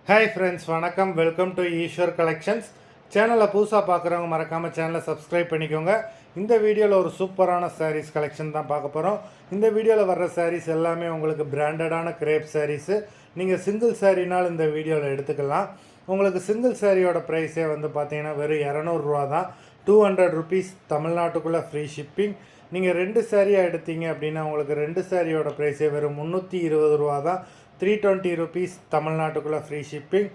Hi friends, வணக்கம். Welcome to Eswar collections. சேனலை புதுசாக பார்க்குறவங்க மறக்காமல் சேனலை சப்ஸ்கிரைப் பண்ணிக்கோங்க. இந்த வீடியோவில் ஒரு சூப்பரான சாரீஸ் கலெக்ஷன் தான் பார்க்க போகிறோம். இந்த வீடியோவில் வர்ற சாரீஸ் எல்லாமே உங்களுக்கு பிராண்டடான கிரேப் சாரீஸு. நீங்கள் சிங்கிள் சாரீனால் இந்த வீடியோவில் எடுத்துக்கலாம். உங்களுக்கு சிங்கிள் சாரியோட ப்ரைஸே வந்து பார்த்தீங்கன்னா வெறும் 200 தான். 200 ருபீஸ் தமிழ்நாட்டுக்குள்ளே ஃப்ரீ ஷிப்பிங். நீங்கள் 2 சாரியாக எடுத்தீங்க அப்படின்னா உங்களுக்கு 2 சாரியோட ப்ரைஸே வெறும் 320 தான். 320 ருபீஸ் தமிழ்நாட்டுக்குள்ளே ஃப்ரீ ஷிப்பிங்.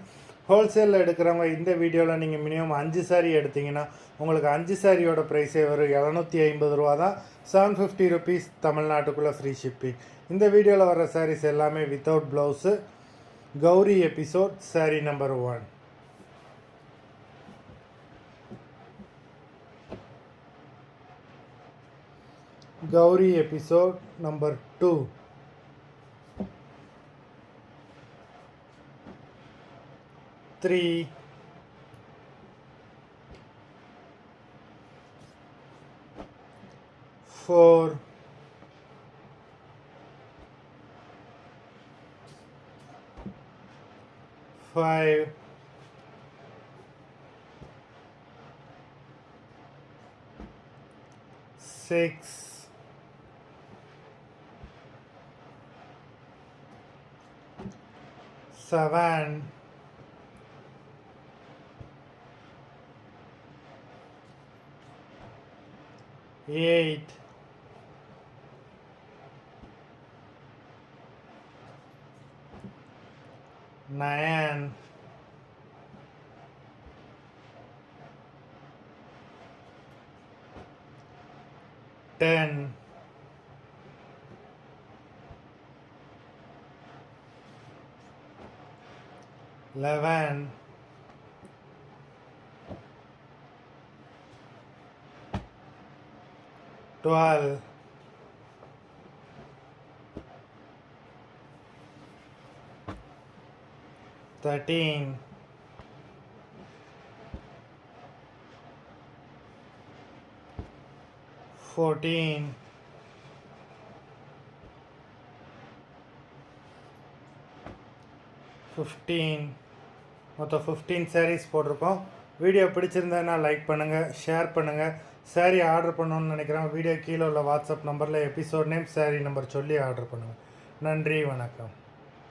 ஹோல்சேலில் எடுக்கிறவங்க இந்த வீடியோவில் நீங்கள் மினிமம் 5 சாரி எடுத்திங்கன்னா உங்களுக்கு 5 சாரியோட ப்ரைஸே வெறும் 750 தான். 750 ருபீஸ் தமிழ்நாட்டுக்குள்ளே ஃப்ரீ ஷிப்பிங். இந்த வீடியோவில் வர சாரீஸ் எல்லாமே without blouse. Gowri episode saree number 1. Gowri episode number 2. 3, 4, 5, 6, 7, 8, 9, 10, 11, 12, 13, 14, 15. மொத்தம் 15 சாரீஸ் போட்டிருக்கோம். வீடியோ பிடிச்சிருந்ததுன்னா லைக் பண்ணுங்கள், ஷேர் பண்ணுங்கள். சாரீ ஆர்டர் பண்ணணுன்னு நினைக்கிறேன். வீடியோ கீழே உள்ள வாட்ஸ்அப் நம்பரில் எபிசோட் நேம், சாரீ நம்பர் சொல்லி ஆர்டர் பண்ணுங்கள். நன்றி, வணக்கம்.